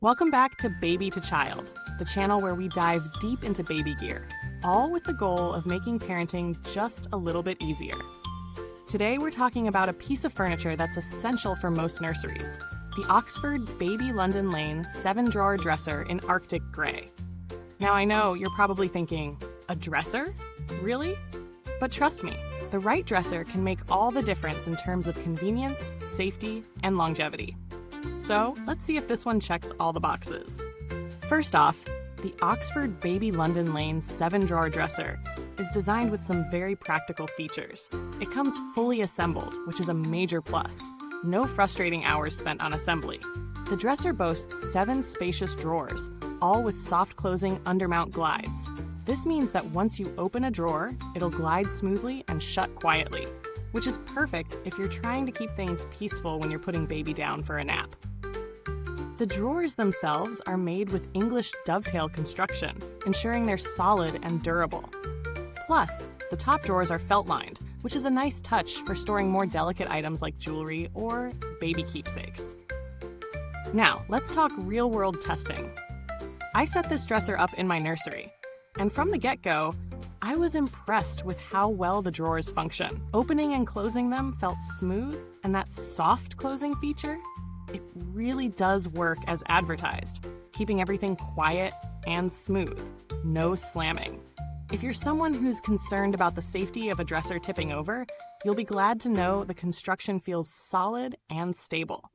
Welcome back to Baby to Child, the channel where we dive deep into baby gear, all with the goal of making parenting just a little bit easier. Today we're talking about a piece of furniture that's essential for most nurseries, the Oxford Baby London Lane 7-drawer dresser in Arctic Grey. Now I know you're probably thinking, a dresser? Really? But trust me, the right dresser can make all the difference in terms of convenience, safety, and longevity. So let's see if this one checks all the boxes. First off, the Oxford Baby London Lane 7-drawer dresser is designed with some very practical features. It comes fully assembled, which is a major plus. No frustrating hours spent on assembly. The dresser boasts 7 spacious drawers, all with soft closing undermount glides. This means that once you open a drawer, it'll glide smoothly and shut quietly, which is perfect if you're trying to keep things peaceful when you're putting baby down for a nap. The drawers themselves are made with English dovetail construction, ensuring they're solid and durable. Plus, the top drawers are felt-lined, which is a nice touch for storing more delicate items like jewelry or baby keepsakes. Now, let's talk real-world testing. I set this dresser up in my nursery, and from the get-go, I was impressed with how well the drawers function. Opening and closing them felt smooth, and that soft closing feature, it really does work as advertised, keeping everything quiet and smooth, no slamming. If you're someone who's concerned about the safety of a dresser tipping over, you'll be glad to know the construction feels solid and stable.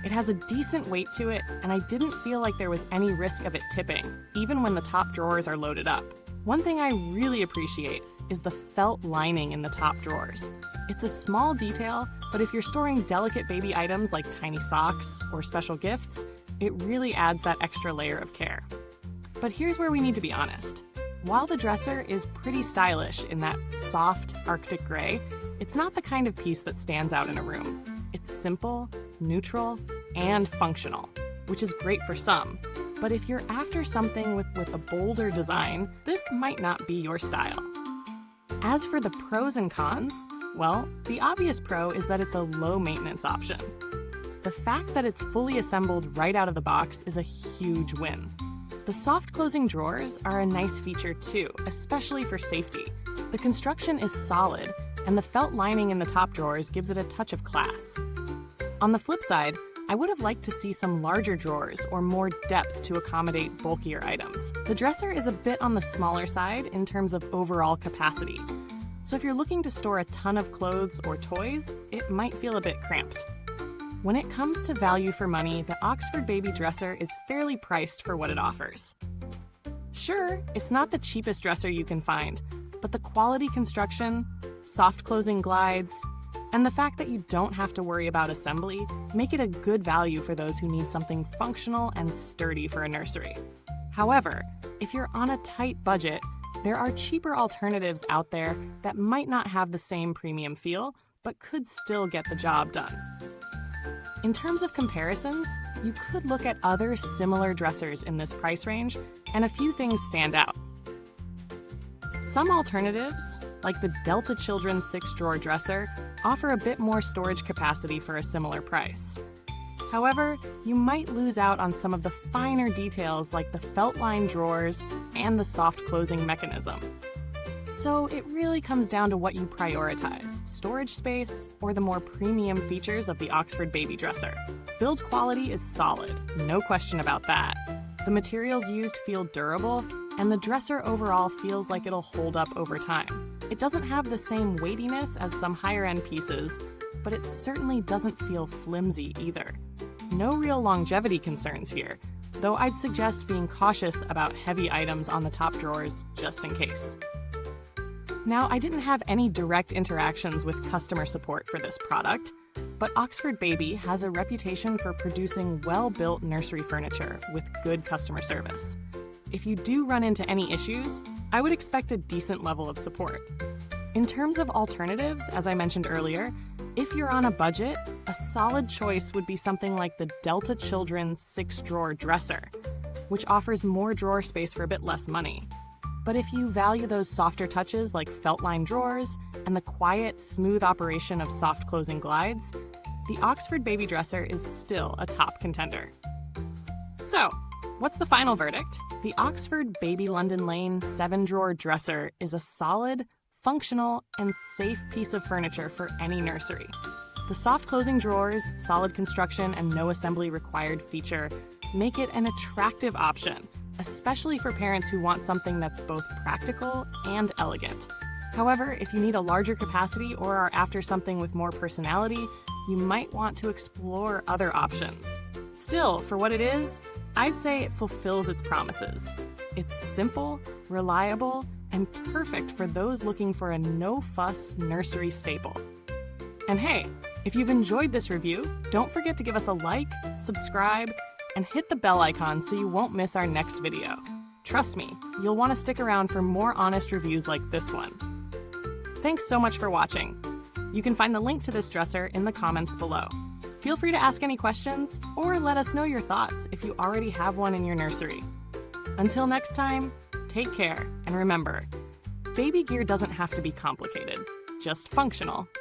It has a decent weight to it, and I didn't feel like there was any risk of it tipping, even when the top drawers are loaded up. One thing I really appreciate is the felt lining in the top drawers. It's a small detail, but if you're storing delicate baby items like tiny socks or special gifts, it really adds that extra layer of care. But here's where we need to be honest. While the dresser is pretty stylish in that soft Arctic gray, it's not the kind of piece that stands out in a room. It's simple, neutral, and functional, which is great for some. But if you're after something with a bolder design, this might not be your style. As for the pros and cons, well, the obvious pro is that it's a low-maintenance option. The fact that it's fully assembled right out of the box is a huge win. The soft-closing drawers are a nice feature too, especially for safety. The construction is solid, and the felt lining in the top drawers gives it a touch of class. On the flip side, I would have liked to see some larger drawers or more depth to accommodate bulkier items. The dresser is a bit on the smaller side in terms of overall capacity. So if you're looking to store a ton of clothes or toys, it might feel a bit cramped. When it comes to value for money, the Oxford Baby dresser is fairly priced for what it offers. Sure, it's not the cheapest dresser you can find, but the quality construction, soft closing glides, and the fact that you don't have to worry about assembly make it a good value for those who need something functional and sturdy for a nursery. However, if you're on a tight budget, there are cheaper alternatives out there that might not have the same premium feel, but could still get the job done. In terms of comparisons, you could look at other similar dressers in this price range, and a few things stand out. Some alternatives, like the Delta Children's 6-drawer dresser, offer a bit more storage capacity for a similar price. However, you might lose out on some of the finer details like the felt-lined drawers and the soft closing mechanism. So it really comes down to what you prioritize, storage space or the more premium features of the Oxford Baby dresser. Build quality is solid, no question about that. The materials used feel durable, and the dresser overall feels like it'll hold up over time. It doesn't have the same weightiness as some higher-end pieces, but it certainly doesn't feel flimsy either. No real longevity concerns here, though I'd suggest being cautious about heavy items on the top drawers just in case. Now, I didn't have any direct interactions with customer support for this product, but Oxford Baby has a reputation for producing well-built nursery furniture with good customer service. If you do run into any issues, I would expect a decent level of support. In terms of alternatives, as I mentioned earlier, if you're on a budget, a solid choice would be something like the Delta Children's 6-drawer dresser, which offers more drawer space for a bit less money. But if you value those softer touches like felt-lined drawers and the quiet, smooth operation of soft closing glides, the Oxford Baby dresser is still a top contender. So, what's the final verdict? The Oxford Baby London Lane 7-drawer dresser is a solid, functional, and safe piece of furniture for any nursery. The soft closing drawers, solid construction, and no assembly required feature make it an attractive option, especially for parents who want something that's both practical and elegant. However, if you need a larger capacity or are after something with more personality, you might want to explore other options. Still, for what it is, I'd say it fulfills its promises. It's simple, reliable, and perfect for those looking for a no-fuss nursery staple. And hey, if you've enjoyed this review, don't forget to give us a like, subscribe, and hit the bell icon so you won't miss our next video. Trust me, you'll want to stick around for more honest reviews like this one. Thanks so much for watching. You can find the link to this dresser in the comments below. Feel free to ask any questions or let us know your thoughts if you already have one in your nursery. Until next time, take care and remember, baby gear doesn't have to be complicated, just functional.